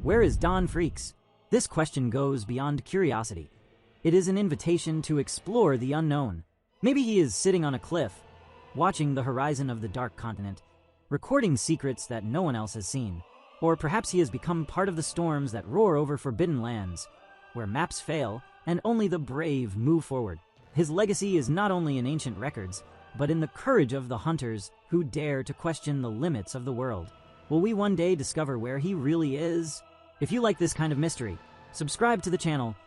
Where is Don Freaks? This question goes beyond curiosity. It is an invitation to explore the unknown. Maybe he is sitting on a cliff, watching the horizon of the Dark Continent, recording secrets that no one else has seen. Or perhaps he has become part of the storms that roar over forbidden lands, where maps fail and only the brave move forward. His legacy is not only in ancient records, but in the courage of the hunters who dare to question the limits of the world. Will we one day discover where he really is? If you like this kind of mystery, subscribe to the channel,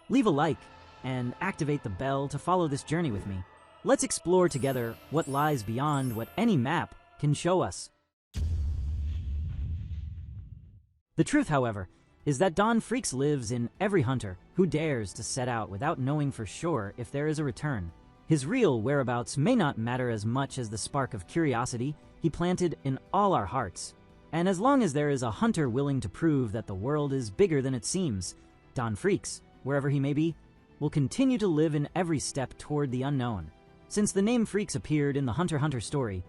leave a like, and activate the bell to follow this journey with me. Let's explore together what lies beyond what any map can show us. The truth, however, is that Don Freaks lives in every hunter who dares to set out without knowing for sure if there is a return. His real whereabouts may not matter as much as the spark of curiosity he planted in all our hearts. And as long as there is a hunter willing to prove that the world is bigger than it seems, Don Freaks, wherever he may be, will continue to live in every step toward the unknown. Since the name Freaks appeared in the Hunter x Hunter story,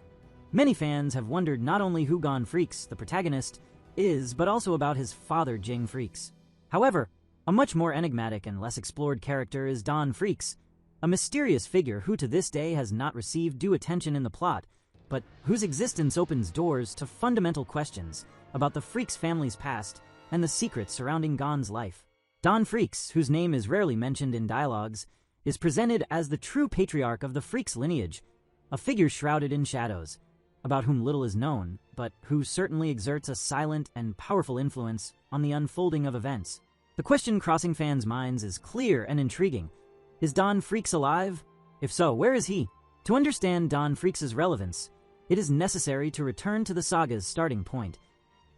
many fans have wondered not only who Gon Freaks, the protagonist, is, but also about his father, Jing Freaks. However, a much more enigmatic and less explored character is Don Freaks, a mysterious figure who to this day has not received due attention in the plot, but whose existence opens doors to fundamental questions about the Freaks family's past and the secrets surrounding Gon's life. Don Freaks, whose name is rarely mentioned in dialogues, is presented as the true patriarch of the Freaks lineage, a figure shrouded in shadows, about whom little is known, but who certainly exerts a silent and powerful influence on the unfolding of events. The question crossing fans' minds is clear and intriguing. Is Don Freaks alive? If so, where is he? To understand Don Freaks' relevance, it is necessary to return to the saga's starting point,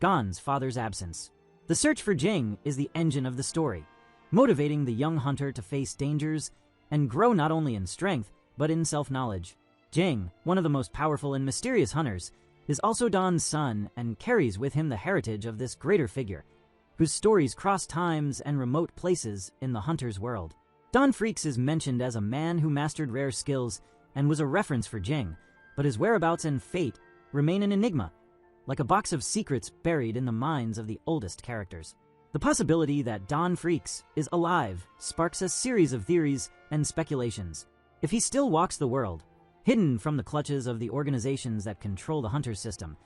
Gon's father's absence. The search for Jing is the engine of the story, motivating the young hunter to face dangers and grow not only in strength, but in self-knowledge. Jing, one of the most powerful and mysterious hunters, is also Don's son and carries with him the heritage of this greater figure, whose stories cross times and remote places in the hunter's world. Don Freaks is mentioned as a man who mastered rare skills and was a reference for Jing, but his whereabouts and fate remain an enigma, like a box of secrets buried in the minds of the oldest characters. The possibility that Don Freaks is alive sparks a series of theories and speculations. If he still walks the world, hidden from the clutches of the organizations that control the hunter system,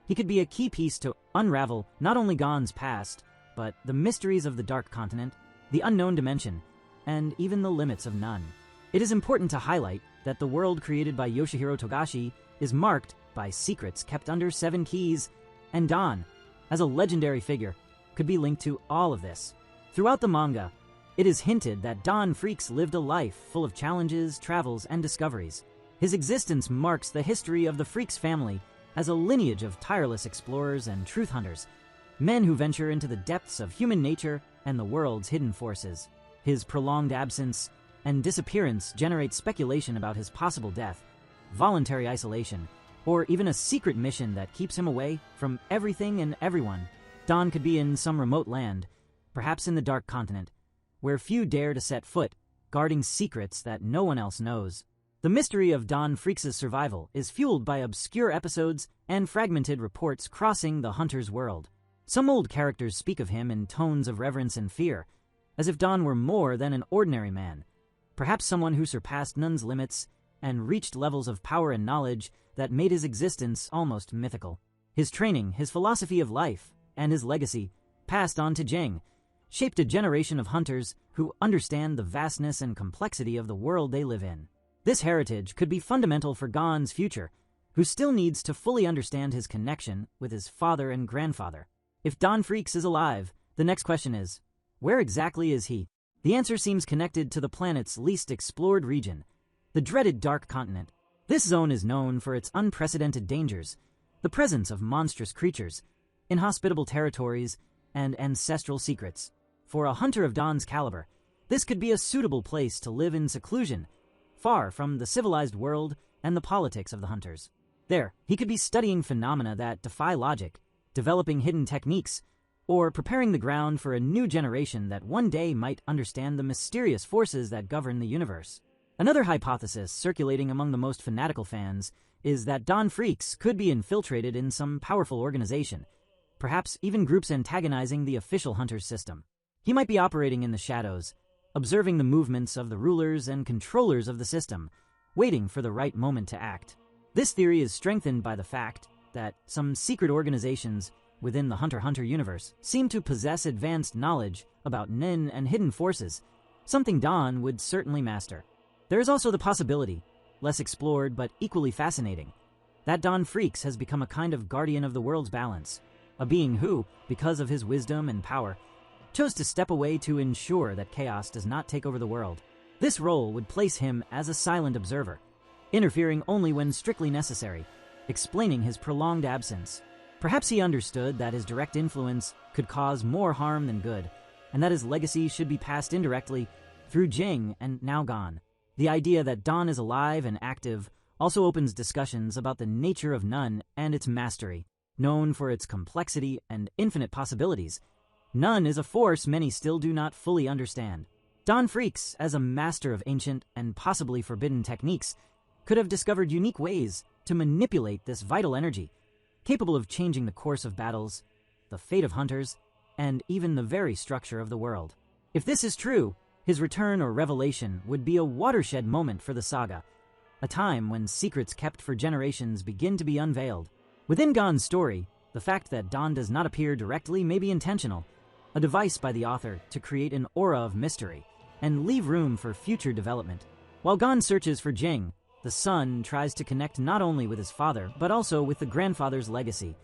he could be a key piece to unravel not only Gon's past, but the mysteries of the Dark Continent, the unknown dimension, and even the limits of none. It is important to highlight that the world created by Yoshihiro Togashi is marked by secrets kept under 7 keys, and Don, as a legendary figure, could be linked to all of this. Throughout the manga, it is hinted that Don Freaks lived a life full of challenges, travels, and discoveries. His existence marks the history of the Freaks family as a lineage of tireless explorers and truth hunters, men who venture into the depths of human nature and the world's hidden forces. His prolonged absence and disappearance generate speculation about his possible death, voluntary isolation, or even a secret mission that keeps him away from everything and everyone. Don could be in some remote land, perhaps in the Dark Continent, where few dare to set foot, guarding secrets that no one else knows. The mystery of Don Freaks' survival is fueled by obscure episodes and fragmented reports crossing the hunter's world. Some old characters speak of him in tones of reverence and fear, as if Don were more than an ordinary man, perhaps someone who surpassed none's limits and reached levels of power and knowledge that made his existence almost mythical. His training, his philosophy of life, and his legacy, passed on to Jing, shaped a generation of hunters who understand the vastness and complexity of the world they live in. This heritage could be fundamental for Gon's future, who still needs to fully understand his connection with his father and grandfather. If Don Freaks is alive, the next question is, where exactly is he? The answer seems connected to the planet's least explored region, the dreaded Dark Continent. This zone is known for its unprecedented dangers, the presence of monstrous creatures, inhospitable territories, and ancestral secrets. For a hunter of Don's caliber, this could be a suitable place to live in seclusion, far from the civilized world and the politics of the hunters. There, he could be studying phenomena that defy logic, developing hidden techniques, or preparing the ground for a new generation that one day might understand the mysterious forces that govern the universe. Another hypothesis circulating among the most fanatical fans is that Don Freaks could be infiltrated in some powerful organization, perhaps even groups antagonizing the official Hunter's system. He might be operating in the shadows, observing the movements of the rulers and controllers of the system, waiting for the right moment to act. This theory is strengthened by the fact that some secret organizations within the Hunter x Hunter universe seem to possess advanced knowledge about Nen and hidden forces, something Dawn would certainly master. There is also the possibility, less explored but equally fascinating, that Don Freaks has become a kind of guardian of the world's balance, a being who, because of his wisdom and power, chose to step away to ensure that chaos does not take over the world. This role would place him as a silent observer, interfering only when strictly necessary, explaining his prolonged absence. Perhaps he understood that his direct influence could cause more harm than good, and that his legacy should be passed indirectly through Jing and now gone. The idea that Dawn is alive and active also opens discussions about the nature of Nun and its mastery. Known for its complexity and infinite possibilities, Nun is a force many still do not fully understand. Don Freaks, as a master of ancient and possibly forbidden techniques, could have discovered unique ways to manipulate this vital energy, capable of changing the course of battles, the fate of hunters, and even the very structure of the world. If this is true, his return or revelation would be a watershed moment for the saga, a time when secrets kept for generations begin to be unveiled. Within Gon's story, the fact that Dawn does not appear directly may be intentional, a device by the author to create an aura of mystery and leave room for future development. While Gon searches for Jing, the son tries to connect not only with his father, but also with the grandfather's legacy,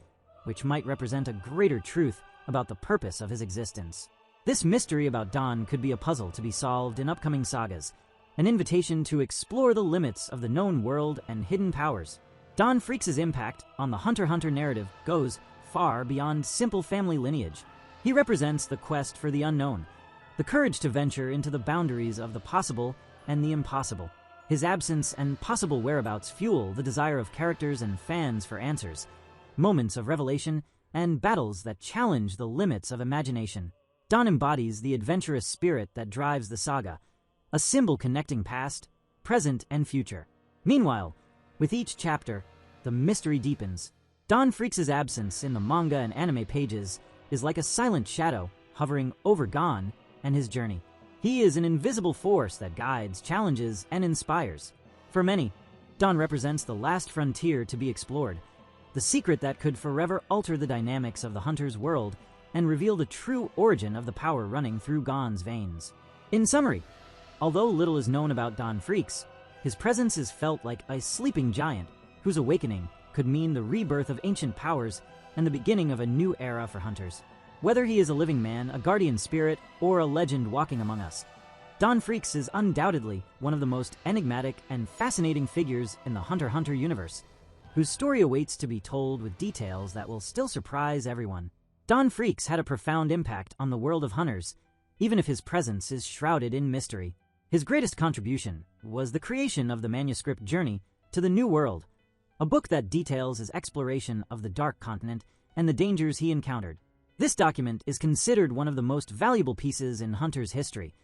which might represent a greater truth about the purpose of his existence. This mystery about Dawn could be a puzzle to be solved in upcoming sagas, an invitation to explore the limits of the known world and hidden powers. Don Freaks' impact on the Hunter x Hunter narrative goes far beyond simple family lineage. He represents the quest for the unknown, the courage to venture into the boundaries of the possible and the impossible. His absence and possible whereabouts fuel the desire of characters and fans for answers, moments of revelation, and battles that challenge the limits of imagination. Dawn embodies the adventurous spirit that drives the saga, a symbol connecting past, present, and future. Meanwhile, with each chapter, the mystery deepens. Don Freaks' absence in the manga and anime pages is like a silent shadow hovering over Gon and his journey. He is an invisible force that guides, challenges, and inspires. For many, Dawn represents the last frontier to be explored, the secret that could forever alter the dynamics of the Hunter's world and reveal the true origin of the power running through Gon's veins. In summary, although little is known about Don Freaks, his presence is felt like a sleeping giant whose awakening could mean the rebirth of ancient powers and the beginning of a new era for hunters. Whether he is a living man, a guardian spirit, or a legend walking among us, Don Freaks is undoubtedly one of the most enigmatic and fascinating figures in the Hunter x Hunter universe, whose story awaits to be told with details that will still surprise everyone. Don Freaks had a profound impact on the world of hunters, even if his presence is shrouded in mystery. His greatest contribution was the creation of the manuscript Journey to the New World, a book that details his exploration of the Dark Continent and the dangers he encountered. This document is considered one of the most valuable pieces in Hunter's history,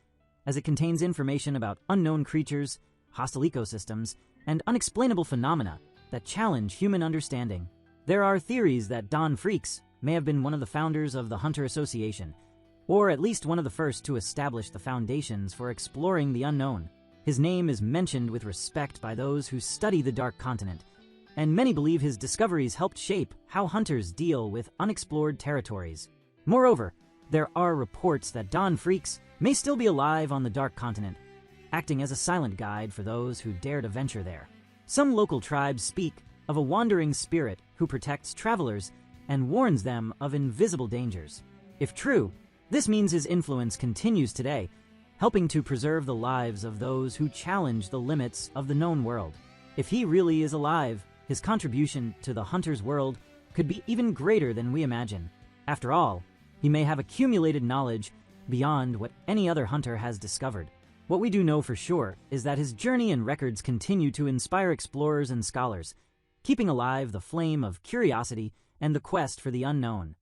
as it contains information about unknown creatures, hostile ecosystems, and unexplainable phenomena that challenge human understanding. There are theories that Don Freaks may have been one of the founders of the Hunter Association, or at least one of the first to establish the foundations for exploring the unknown. His name is mentioned with respect by those who study the Dark Continent, and many believe his discoveries helped shape how hunters deal with unexplored territories. Moreover, there are reports that Don Freaks may still be alive on the Dark Continent, acting as a silent guide for those who dare to venture there. Some local tribes speak of a wandering spirit who protects travelers and warns them of invisible dangers. If true, this means his influence continues today, helping to preserve the lives of those who challenge the limits of the known world. If he really is alive, his contribution to the hunter's world could be even greater than we imagine. After all, he may have accumulated knowledge beyond what any other hunter has discovered. What we do know for sure is that his journey and records continue to inspire explorers and scholars, keeping alive the flame of curiosity and the quest for the unknown.